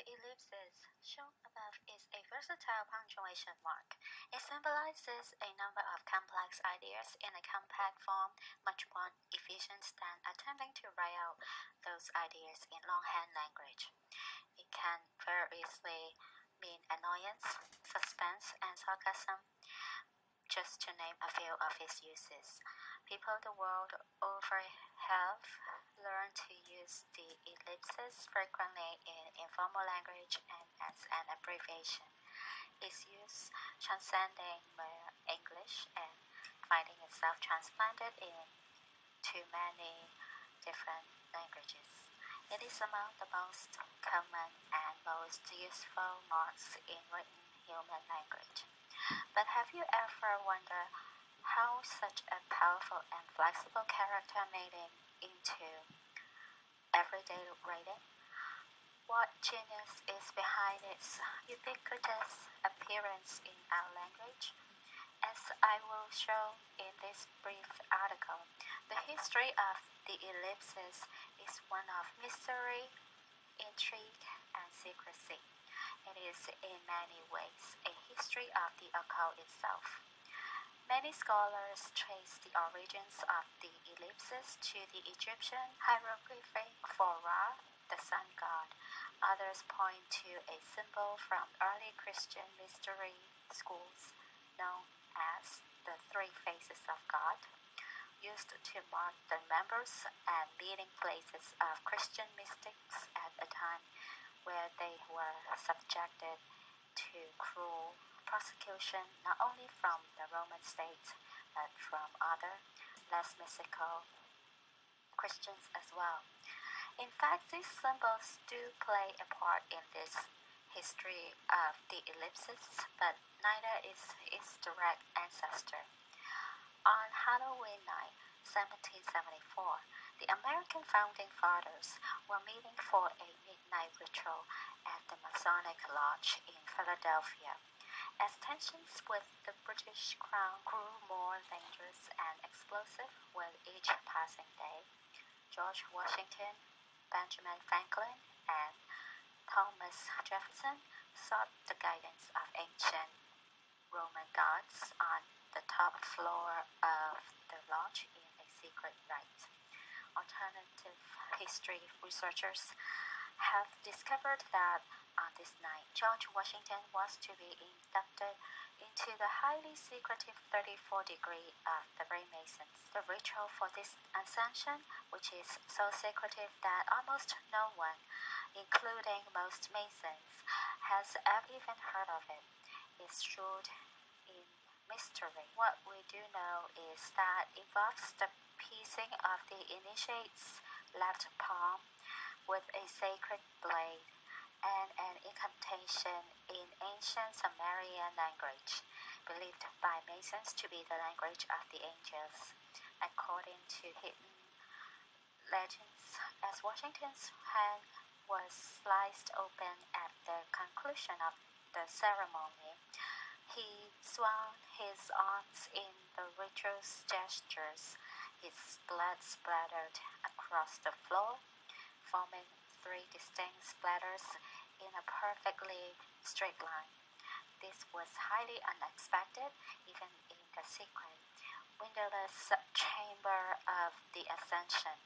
The ellipsis shown above is a versatile punctuation mark. It symbolizes a number of complex ideas in a compact form, much more efficient than attempting to write out those ideas in longhand language. It can variously mean annoyance, suspense, and sarcasm, just to name a few of its uses. People the world over have learned to use the ellipsis frequently in informal language and as an abbreviation. Its use transcending mere English and finding itself transplanted into many different languages. It is among the most common and most useful marks in written human language. But have you ever wondered how such a powerful and flexible character made it into everyday writing? What genius is behind its ubiquitous appearance in our language? As I will show in this brief article, the history of the ellipsis is one of mystery, intrigue, and secrecy. It is in many ways a history of the occult itself. Many scholars trace the origins of the ellipsis to the Egyptian hieroglyphic for Ra, the sun god. Others point to a symbol from early Christian mystery schools known as the Three Faces of God, used to mark the members and meeting places of Christian mystics at a time where they were subjected to cruel prosecution not only from the Roman state but from other, less mystical Christians as well. In fact, these symbols do play a part in this history of the ellipsis, but neither is its direct ancestor. On Halloween night, 1774, the American founding fathers were meeting for a midnight ritual at the Masonic Lodge in Philadelphia. As tensions with the British Crown grew more dangerous and explosive with each passing day, George Washington, Benjamin Franklin, and Thomas Jefferson sought the guidance of ancient Roman gods on the top floor of the lodge in a secret rite. Alternative history researchers have discovered that on this night, George Washington was to be inducted into the highly secretive 34th degree of the Freemasons. The ritual for this ascension, which is so secretive that almost no one, including most Masons, has ever even heard of it, is shrouded in mystery. What we do know is that it involves the piercing of the initiate's left palm with a sacred blade and an incantation in ancient Sumerian language, believed by Masons to be the language of the angels. According to hidden legends, as Washington's hand was sliced open at the conclusion of the ceremony, he swung his arms in the ritual's gestures. His blood splattered across the floor, forming three distinct splatters in a perfectly straight line. This was highly unexpected, even in the secret, windowless chamber of the Ascension.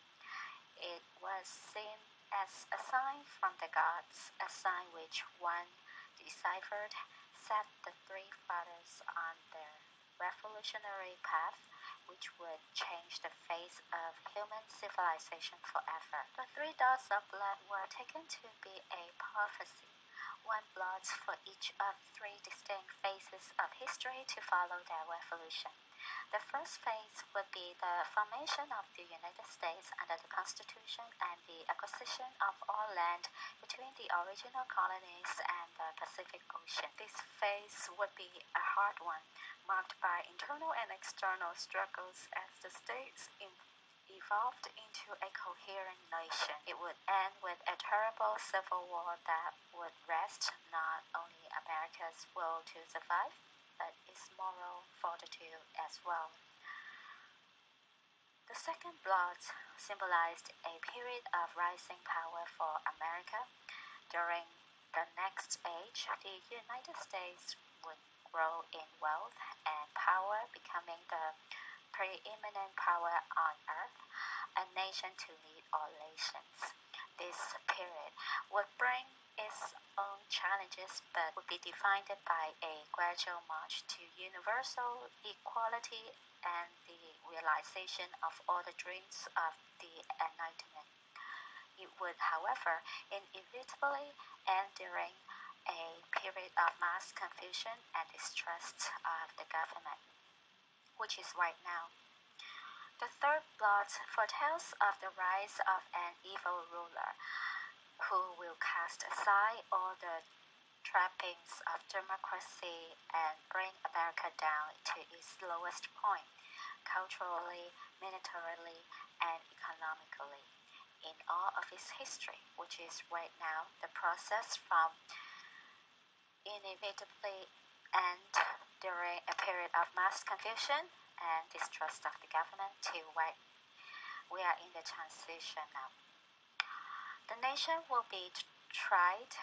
It was seen as a sign from the gods, a sign which, one deciphered, set the three fathers on their revolutionary path, which would change the face of human civilization forever. The three dots of blood were taken to be a prophecy, one blood for each of three distinct phases of history to follow their revolution. The first phase would be the formation of the United States under the Constitution and the acquisition of all land between the original colonies and the Pacific Ocean. This phase would be a hard one, marked by internal and external struggles as the states evolved into a coherent nation. It would end with a terrible civil war that would wrest not only America's will to survive, but its moral fortitude as well. The second blood symbolized a period of rising power for America. During the next age, the United States would grow in wealth and power, becoming the preeminent power on earth, a nation to lead all nations. This period would bring its own challenges but would be defined by a gradual march to universal equality and the realization of all the dreams of the Enlightenment. It would, however, inevitably end during a period of mass confusion and distrust of the government, which is right now. The third plot foretells of the rise of an evil ruler who will cast aside all the trappings of democracy and bring America down to its lowest point, culturally, militarily, and economically, in all of its history, which is right now the process from inevitably end during a period of mass confusion and distrust of the government to right. We are in the transition now. The nation will be tried,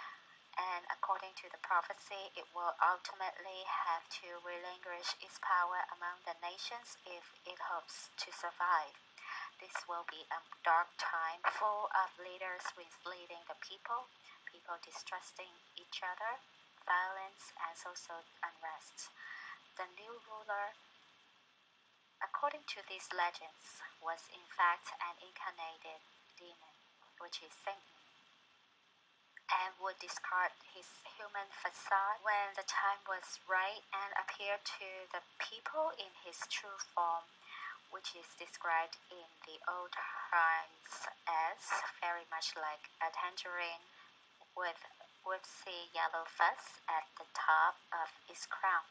and according to the prophecy, it will ultimately have to relinquish its power among the nations if it hopes to survive. This will be a dark time full of leaders misleading the people distrusting each other, violence, and social unrest. The new ruler, according to these legends, was in fact an incarnated demon, which is Satan, and would discard his human facade when the time was right and appear to the people in his true form, which is described in the old times as very much like a tangerine with woodsy yellow fuzz at the top of its crown.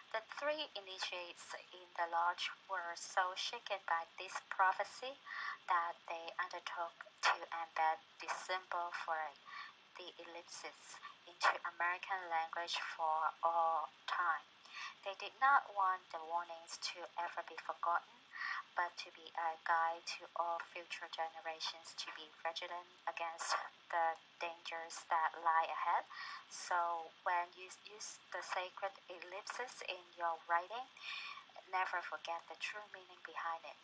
The three initiates in the lodge were so shaken by this prophecy that they undertook to embed the symbol for the ellipsis into American language for all time. They did not want the warnings to ever be forgotten, but to be a guide to all future generations to be vigilant against the dangers that lie ahead. So when you use the sacred ellipses in your writing, never forget the true meaning behind it.